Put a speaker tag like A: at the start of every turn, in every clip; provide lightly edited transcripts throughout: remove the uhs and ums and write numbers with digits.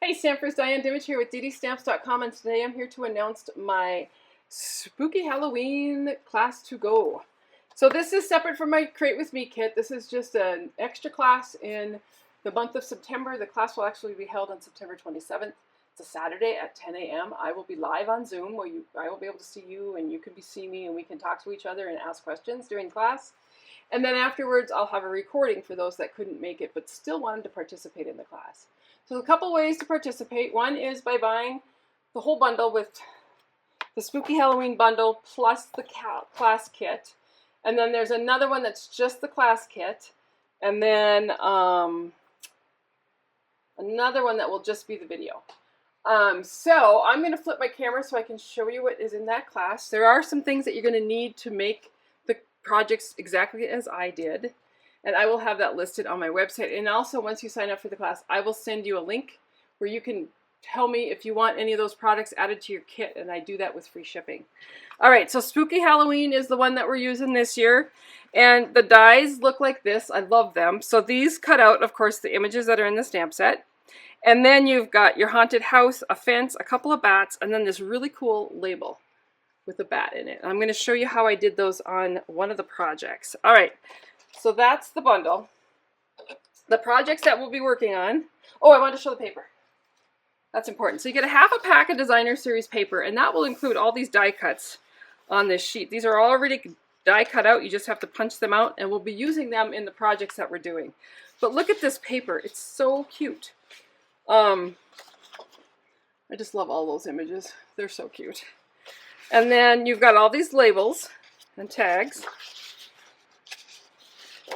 A: Hey Stampers, Diane Dimich here with ddstamps.com, and today I'm here to announce my spooky Halloween class to go. So this is separate from my Create With Me kit. This is just an extra class in the month of September. The class will actually be held on September 27th. It's a Saturday at 10 a.m. I will be live on Zoom where I will be able to see you and you can see me and we can talk to each other and ask questions during class. And then afterwards I'll have a recording for those that couldn't make it but still wanted to participate in the class. So a couple ways to participate. One is by buying the whole bundle with the Spooky Halloween bundle plus the class kit. And then there's another one that's just the class kit. And then another one that will just be the video. So I'm going to flip my camera so I can show you what is in that class. There are some things that you're going to need to make the projects exactly as I did. And I will have that listed on my website. And also, once you sign up for the class, I will send you a link where you can tell me if you want any of those products added to your kit, and I do that with free shipping. All right, so Spooky Halloween is the one that we're using this year. And the dies look like this. I love them. So these cut out, of course, the images that are in the stamp set. And then you've got your haunted house, a fence, a couple of bats, and then this really cool label with a bat in it. I'm going to show you how I did those on one of the projects. All right. So that's the bundle. The projects that we'll be working on. Oh, I wanted to show the paper. That's important. So you get a half a pack of designer series paper, and that will include all these die cuts on this sheet. These are already die cut out. You just have to punch them out, and we'll be using them in the projects that we're doing. But look at this paper. It's so cute. I just love all those images. They're so cute. And then you've got all these labels and tags.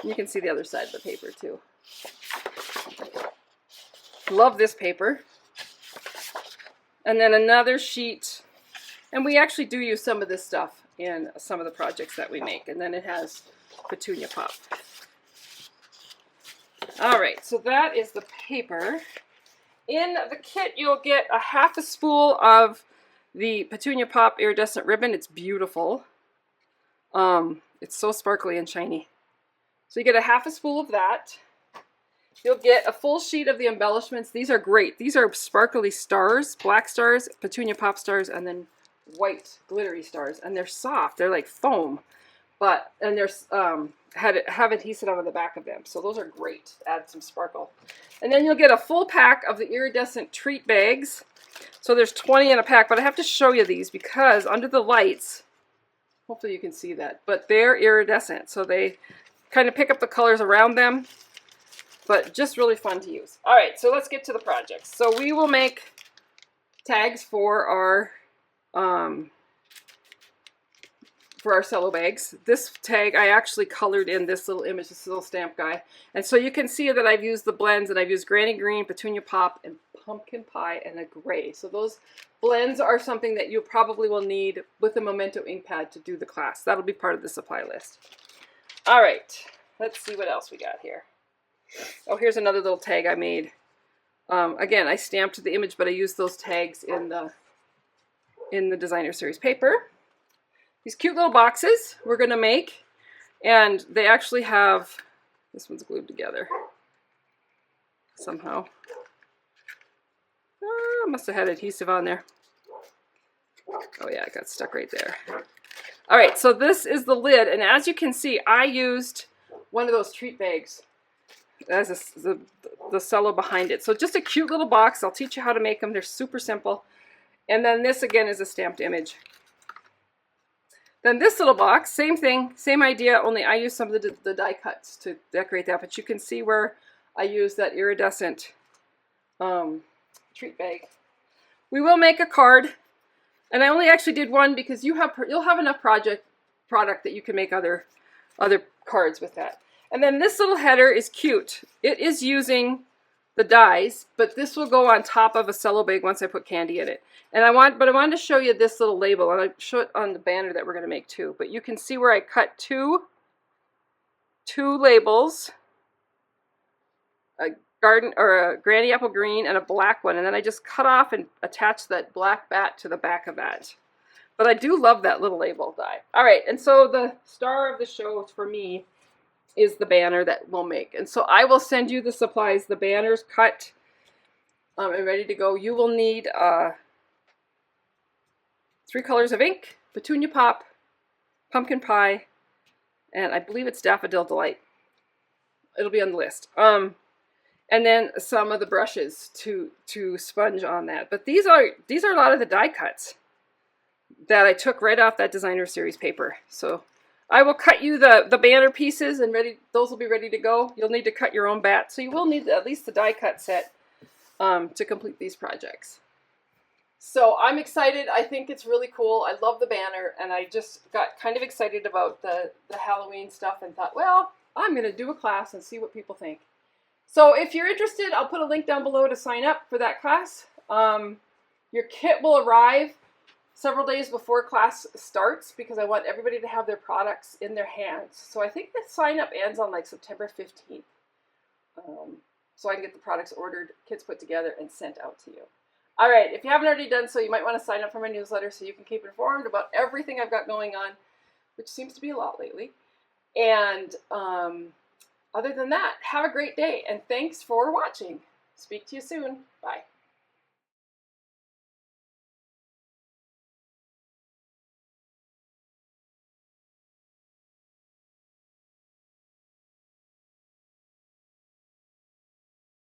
A: You can see the other side of the paper too. Love this paper. And then another sheet. And we actually do use some of this stuff in some of the projects that we make. And then it has Petunia Pop. All right, so that is the paper. In the kit, you'll get a half a spool of the Petunia Pop iridescent ribbon. It's beautiful. It's so sparkly and shiny. So you get a half a spool of that. You'll get a full sheet of the embellishments. These are great. These are sparkly stars, black stars, Petunia Pop stars, and then white glittery stars. And they're soft. They're like foam. And they're have adhesive on the back of them. So those are great. Add some sparkle. And then you'll get a full pack of the iridescent treat bags. So there's 20 in a pack, but I have to show you these because under the lights, hopefully you can see that, but they're iridescent. So they kind of pick up the colors around them, but just really fun to use. All right, so let's get to the projects. So we will make tags for our cello bags. This tag I actually colored in this little image, this little stamp guy. And so you can see that I've used the blends, and I've used Granny Green, Petunia Pop, and Pumpkin Pie, and a gray. So those blends are something that you probably will need with a Memento ink pad to do the class. That'll be part of the supply list. All right, let's see what else we got here. Oh, here's another little tag I made. Again, I stamped the image, but I used those tags in the designer series paper. These cute little boxes we're going to make, and they actually have, this one's glued together somehow. I must have had adhesive on there. Oh yeah, it got stuck right there. All right, so this is the lid, and as you can see, I used one of those treat bags as the cello behind it. So just a cute little box. I'll teach you how to make them. They're super simple. And then this again is a stamped image. Then this little box, same thing, same idea, only I used some of the die cuts to decorate that, but you can see where I used that iridescent treat bag. We will make a card. And I only actually did one because you'll have enough product that you can make other cards with that. And then this little header is cute. It is using the dies, but this will go on top of a cello bag once I put candy in it. And I wanted to show you this little label, and I'll show it on the banner that we're going to make too. But you can see where I cut two labels, a Granny Apple Green and a black one, and then I just cut off and attached that black bat to the back of that. But I do love that little label die. All right, and so the star of the show for me is the banner that we'll make. And so I will send you the supplies, the banners cut and ready to go. You will need 3 colors of ink, Petunia Pop, Pumpkin Pie, and I believe it's Daffodil Delight. It'll be on the list. And then some of the brushes to sponge on that. But these are a lot of the die cuts that I took right off that designer series paper. So I will cut you the banner pieces, and those will be ready to go. You'll need to cut your own bat, so you will need at least the die cut set to complete these projects. So I'm excited. I think it's really cool. I love the banner, and I just got kind of excited about the Halloween stuff and thought, well, I'm going to do a class and see what people think. So if you're interested, I'll put a link down below to sign up for that class. Your kit will arrive several days before class starts because I want everybody to have their products in their hands. So I think the sign up ends on like September 15th. So I can get the products ordered, kits put together, and sent out to you. All right, if you haven't already done so, you might want to sign up for my newsletter so you can keep informed about everything I've got going on, which seems to be a lot lately. And other than that, have a great day, and thanks for watching. Speak to you soon. Bye.